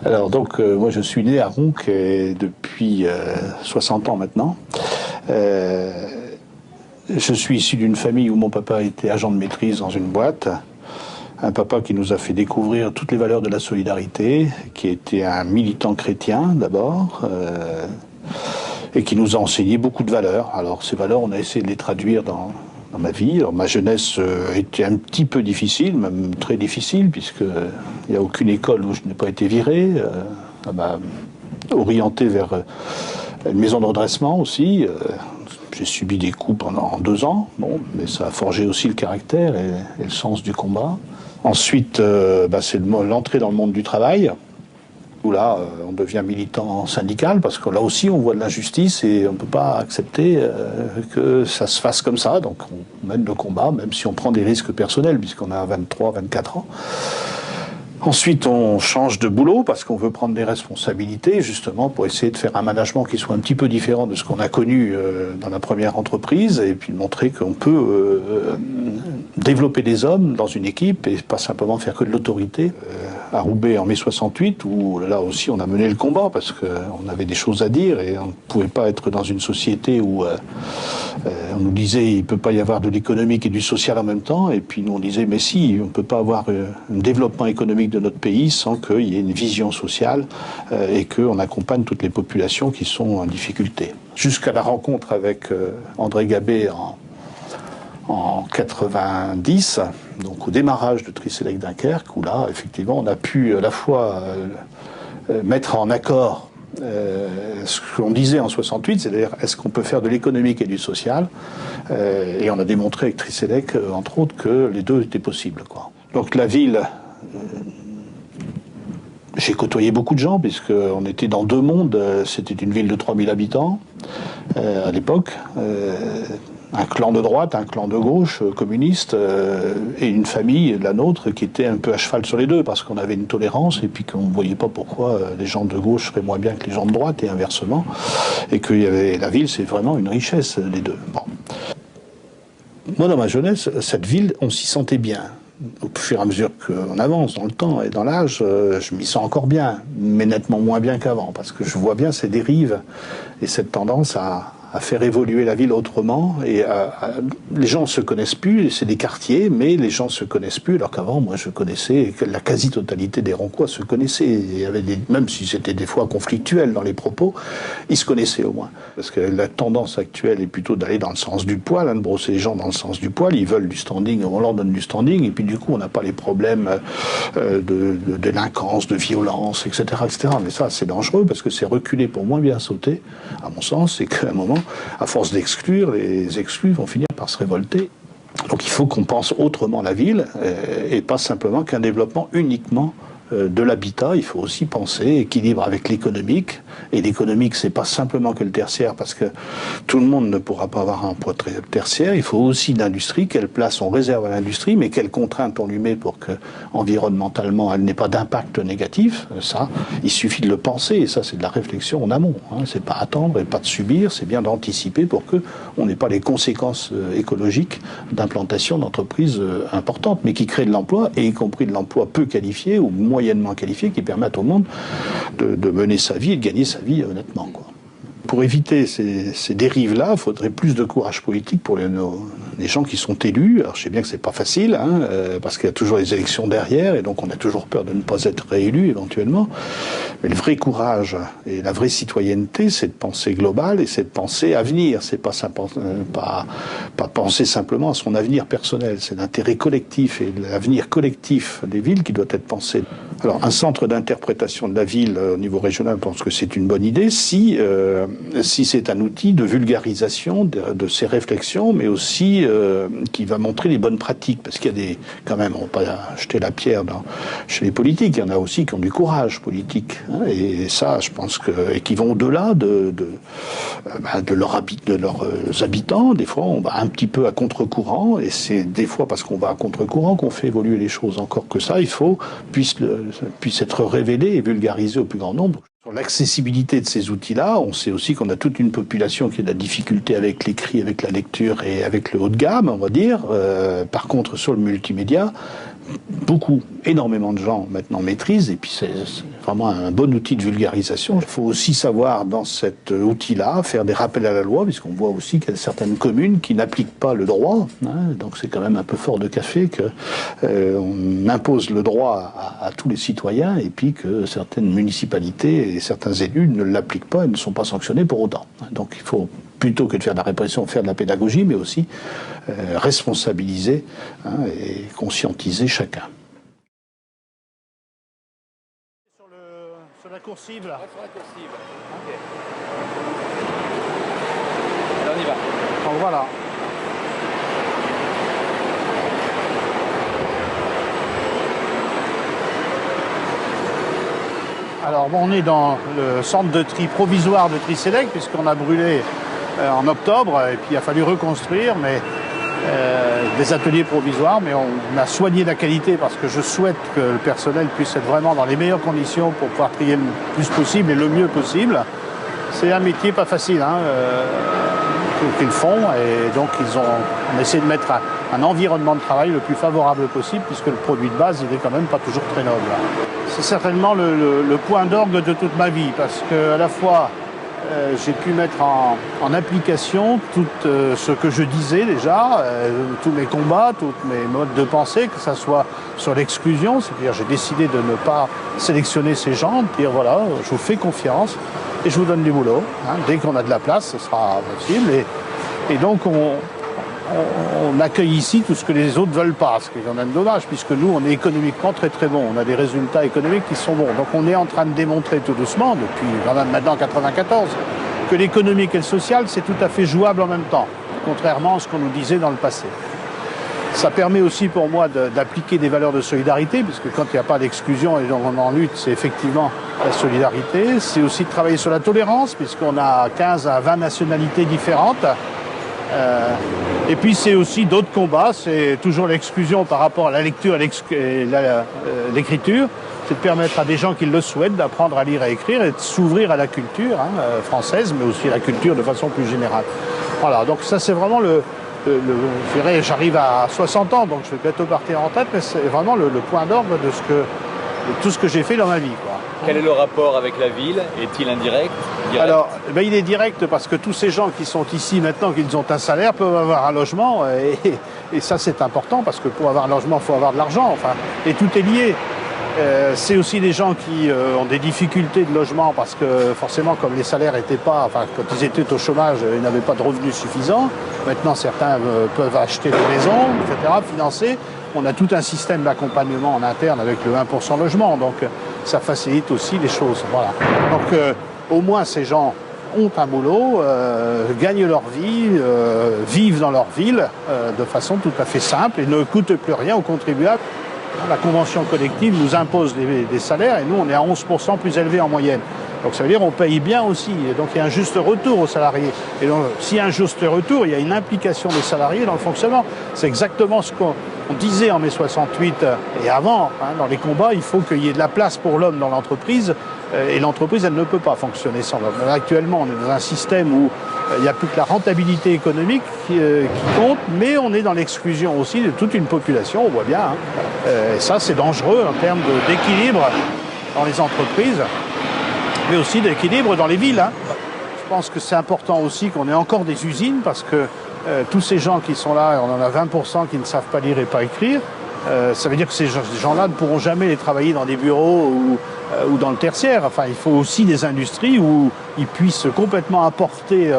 Alors donc moi je suis né à Ronc depuis 60 ans maintenant. Euh, je suis issu d'une famille où mon papa était agent de maîtrise dans une boîte. Un papa qui nous a fait découvrir toutes les valeurs de la solidarité, qui était un militant chrétien d'abord, et qui nous a enseigné beaucoup de valeurs. Alors ces valeurs, on a essayé de les traduire dans ma vie. Alors, ma jeunesse était un petit peu difficile, même très difficile, puisqu'il n'y a aucune école où je n'ai pas été viré. Ça m'a orienté vers une maison de redressement aussi. J'ai subi des coups pendant 2 ans, bon, mais ça a forgé aussi le caractère et le sens du combat. Ensuite, c'est l'entrée dans le monde du travail, où là, on devient militant syndical, parce que là aussi, on voit de l'injustice et on ne peut pas accepter que ça se fasse comme ça. Donc, on mène le combat, même si on prend des risques personnels, puisqu'on a 23, 24 ans. Ensuite, on change de boulot parce qu'on veut prendre des responsabilités, justement, pour essayer de faire un management qui soit un petit peu différent de ce qu'on a connu dans la première entreprise, et puis montrer qu'on peut développer des hommes dans une équipe et pas simplement faire que de l'autorité. À Roubaix en mai 68, où là aussi on a mené le combat parce qu'on avait des choses à dire et on ne pouvait pas être dans une société où on nous disait il ne peut pas y avoir de l'économique et du social en même temps, et puis nous on disait mais si, on ne peut pas avoir un développement économique de notre pays sans qu'il y ait une vision sociale et qu'on accompagne toutes les populations qui sont en difficulté. Jusqu'à la rencontre avec André Gabet en 90, donc au démarrage de Tricelec Dunkerque, où là, effectivement, on a pu à la fois mettre en accord ce qu'on disait en 68, c'est-à-dire est-ce qu'on peut faire de l'économique et du social, et on a démontré avec Tricelec, entre autres, que les deux étaient possibles, quoi. Donc la ville, j'ai côtoyé beaucoup de gens, puisqu'on était dans 2 mondes. C'était une ville de 3000 habitants à l'époque. Un clan de droite, un clan de gauche, communiste, et une famille, la nôtre, qui était un peu à cheval sur les deux, parce qu'on avait une tolérance, et puis qu'on ne voyait pas pourquoi les gens de gauche seraient moins bien que les gens de droite, et inversement. Et qu'il y avait la ville, c'est vraiment une richesse, les deux. Bon. Moi, dans ma jeunesse, cette ville, on s'y sentait bien. Au fur et à mesure qu'on avance dans le temps et dans l'âge, je m'y sens encore bien, mais nettement moins bien qu'avant, parce que je vois bien ces dérives et cette tendance à faire évoluer la ville autrement. Et les gens ne se connaissent plus, c'est des quartiers, mais les gens ne se connaissent plus, alors qu'avant, moi, je connaissais, la quasi-totalité des Roncois se connaissaient. Il y avait même si c'était des fois conflictuel dans les propos, ils se connaissaient au moins. Parce que la tendance actuelle est plutôt d'aller dans le sens du poil, de brosser les gens dans le sens du poil. Ils veulent du standing, on leur donne du standing, et puis du coup, on n'a pas les problèmes de délinquance, de violence, etc., etc. Mais ça, c'est dangereux, parce que c'est reculer pour moins bien sauter, à mon sens, c'est qu'à un moment, à force d'exclure, les exclus vont finir par se révolter. Donc il faut qu'on pense autrement la ville et pas simplement qu'un développement uniquement de l'habitat. Il faut aussi penser équilibre avec l'économique. Et l'économique, c'est pas simplement que le tertiaire, parce que tout le monde ne pourra pas avoir un emploi tertiaire. Il faut aussi l'industrie. Quelle place on réserve à l'industrie, mais quelles contraintes on lui met pour que, environnementalement, elle n'ait pas d'impact négatif. Ça, il suffit de le penser. Et ça, c'est de la réflexion en amont. C'est pas attendre et pas de subir. C'est bien d'anticiper pour que on n'ait pas les conséquences écologiques d'implantation d'entreprises importantes, mais qui créent de l'emploi, et y compris de l'emploi peu qualifié ou moyennement qualifié, qui permettent au monde de mener sa vie et de gagner sa vie honnêtement, quoi. Pour éviter ces dérives-là, il faudrait plus de courage politique pour les gens qui sont élus. Alors je sais bien que c'est pas facile, parce qu'il y a toujours les élections derrière, et donc on a toujours peur de ne pas être réélu éventuellement. Mais le vrai courage et la vraie citoyenneté, c'est de penser global et c'est de penser avenir. C'est pas penser simplement à son avenir personnel. C'est l'intérêt collectif et l'avenir collectif des villes qui doit être pensé. Alors un centre d'interprétation de la ville au niveau régional, je pense que c'est une bonne idée si c'est un outil de vulgarisation de ces réflexions, mais aussi qui va montrer les bonnes pratiques, parce qu'il y a quand même, on ne va pas jeter la pierre chez les politiques, il y en a aussi qui ont du courage politique, et ça, je pense et qui vont au-delà de leurs habitants. Des fois, on va un petit peu à contre-courant, et c'est des fois parce qu'on va à contre-courant qu'on fait évoluer les choses. Encore que ça, il faut puisse être révélé et vulgarisé au plus grand nombre. Sur l'accessibilité de ces outils-là, on sait aussi qu'on a toute une population qui a de la difficulté avec l'écrit, avec la lecture et avec le haut de gamme, on va dire. Par contre, sur le multimédia, énormément de gens maintenant maîtrisent, et puis c'est vraiment un bon outil de vulgarisation. Il faut aussi savoir, dans cet outil-là, faire des rappels à la loi, puisqu'on voit aussi qu'il y a certaines communes qui n'appliquent pas le droit, hein, donc c'est quand même un peu fort de café qu'on impose le droit à tous les citoyens, et puis que certaines municipalités et certains élus ne l'appliquent pas et ne sont pas sanctionnés pour autant. Donc il faut, plutôt que de faire de la répression, faire de la pédagogie, mais aussi responsabiliser, hein, et conscientiser chacun. Sur la coursive, là. Ouais, sur la coursive. Ok. Alors on y va. Donc voilà. Alors bon, on est dans le centre de tri provisoire de Tri-Sélect, puisqu'on a brûlé en octobre, et puis il a fallu reconstruire, mais des ateliers provisoires, mais on a soigné la qualité parce que je souhaite que le personnel puisse être vraiment dans les meilleures conditions pour pouvoir trier le plus possible et le mieux possible. C'est un métier pas facile, hein, qu'ils font, et donc on essaie de mettre un environnement de travail le plus favorable possible, puisque le produit de base, il est quand même pas toujours très noble. C'est certainement le point d'orgue de toute ma vie, parce que à la fois j'ai pu mettre en application tout ce que je disais déjà, tous mes combats, tous mes modes de pensée, que ce soit sur l'exclusion, c'est-à-dire j'ai décidé de ne pas sélectionner ces gens, de dire voilà, je vous fais confiance et je vous donne du boulot. Hein, dès qu'on a de la place, ce sera possible. Et donc on accueille ici tout ce que les autres ne veulent pas, ce qui est quand même dommage, puisque nous, on est économiquement très très bon. On a des résultats économiques qui sont bons. Donc on est en train de démontrer tout doucement, depuis quand même maintenant 1994, que l'économique et le social, c'est tout à fait jouable en même temps, contrairement à ce qu'on nous disait dans le passé. Ça permet aussi pour moi d'appliquer des valeurs de solidarité, puisque quand il n'y a pas d'exclusion et donc on en lutte, c'est effectivement la solidarité. C'est aussi de travailler sur la tolérance, puisqu'on a 15 à 20 nationalités différentes. Et puis c'est aussi d'autres combats, c'est toujours l'exclusion par rapport à la lecture et l'écriture. C'est de permettre à des gens qui le souhaitent d'apprendre à lire et écrire et de s'ouvrir à la culture française, mais aussi à la culture de façon plus générale. Voilà, donc ça c'est vraiment je dirais, j'arrive à 60 ans, donc je vais bientôt partir en retraite, mais c'est vraiment le point d'orgue de tout ce que j'ai fait dans ma vie, quoi. Quel est le rapport avec la ville? Est-il indirect? Direct? Alors, il est direct parce que tous ces gens qui sont ici maintenant, qu'ils ont un salaire, peuvent avoir un logement. Et ça, c'est important parce que pour avoir un logement, il faut avoir de l'argent. Enfin, et tout est lié. C'est aussi des gens qui ont des difficultés de logement parce que forcément, comme les salaires n'étaient pas, enfin, quand ils étaient au chômage, ils n'avaient pas de revenus suffisants. Maintenant, certains peuvent acheter des maisons, etc., financer. On a tout un système d'accompagnement en interne avec le 1% logement, donc ça facilite aussi les choses. Voilà. Donc au moins ces gens ont un boulot, gagnent leur vie, vivent dans leur ville de façon tout à fait simple et ne coûtent plus rien aux contribuables. La convention collective nous impose des salaires et nous on est à 11% plus élevés en moyenne. Donc ça veut dire qu'on paye bien aussi, et donc il y a un juste retour aux salariés. Et donc s'il y a un juste retour, il y a une implication des salariés dans le fonctionnement. C'est exactement ce qu'on disait en mai 68 et avant, hein, dans les combats, il faut qu'il y ait de la place pour l'homme dans l'entreprise, et l'entreprise, elle ne peut pas fonctionner sans l'homme. Actuellement, on est dans un système où il n'y a plus que la rentabilité économique qui compte, mais on est dans l'exclusion aussi de toute une population, on voit bien. Hein. Et ça, c'est dangereux en termes d'équilibre dans les entreprises, mais aussi d'équilibre dans les villes. Hein. Je pense que c'est important aussi qu'on ait encore des usines, parce que tous ces gens qui sont là, on en a 20% qui ne savent pas lire et pas écrire, ça veut dire que ces gens-là ne pourront jamais travailler dans des bureaux ou dans le tertiaire. Enfin, il faut aussi des industries où ils puissent complètement apporter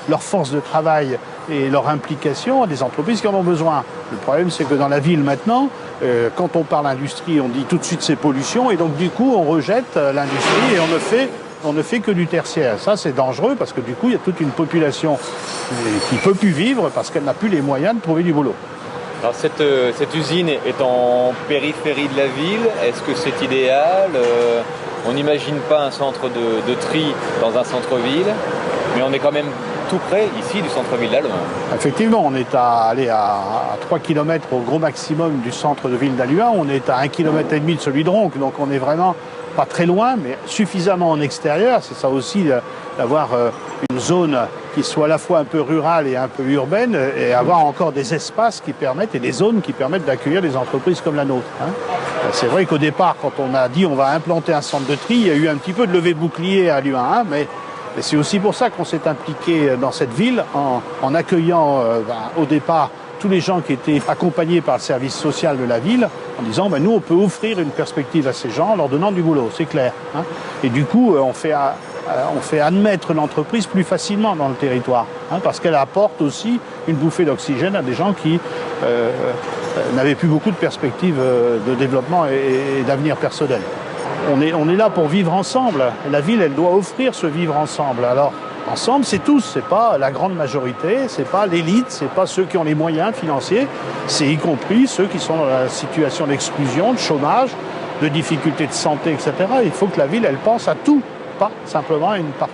leur force de travail et leur implication à des entreprises qui en ont besoin. Le problème, c'est que dans la ville maintenant, quand on parle industrie, on dit tout de suite c'est pollution, et donc du coup on rejette l'industrie et on ne fait que du tertiaire. Ça, c'est dangereux parce que du coup, il y a toute une population qui ne peut plus vivre parce qu'elle n'a plus les moyens de trouver du boulot. Alors cette usine est en périphérie de la ville. Est-ce que c'est idéal? On n'imagine pas un centre de tri dans un centre-ville, mais on est quand même tout près ici du centre-ville d'Halluin. Effectivement, on est à 3 km au gros maximum du centre de ville d'Halluin. On est à 1,5 km de celui de Ronques, donc on est vraiment pas très loin, mais suffisamment en extérieur. C'est ça aussi d'avoir une zone qui soit à la fois un peu rurale et un peu urbaine, et avoir encore des espaces qui permettent, et des zones qui permettent d'accueillir des entreprises comme la nôtre. C'est vrai qu'au départ, quand on a dit on va implanter un centre de tri, il y a eu un petit peu de levée de bouclier à Luin, mais c'est aussi pour ça qu'on s'est impliqué dans cette ville en accueillant au départ tous les gens qui étaient accompagnés par le service social de la ville, en disant nous on peut offrir une perspective à ces gens en leur donnant du boulot, c'est clair. Et du coup on fait admettre l'entreprise plus facilement dans le territoire, parce qu'elle apporte aussi une bouffée d'oxygène à des gens qui n'avaient plus beaucoup de perspectives de développement et d'avenir personnel. On est là pour vivre ensemble. La ville, elle doit offrir ce vivre ensemble. Alors, ensemble, c'est tous, c'est pas la grande majorité, c'est pas l'élite, c'est pas ceux qui ont les moyens financiers, c'est y compris ceux qui sont dans la situation d'exclusion, de chômage, de difficultés de santé, etc. Il faut que la ville, elle pense à tout, pas simplement à une partie.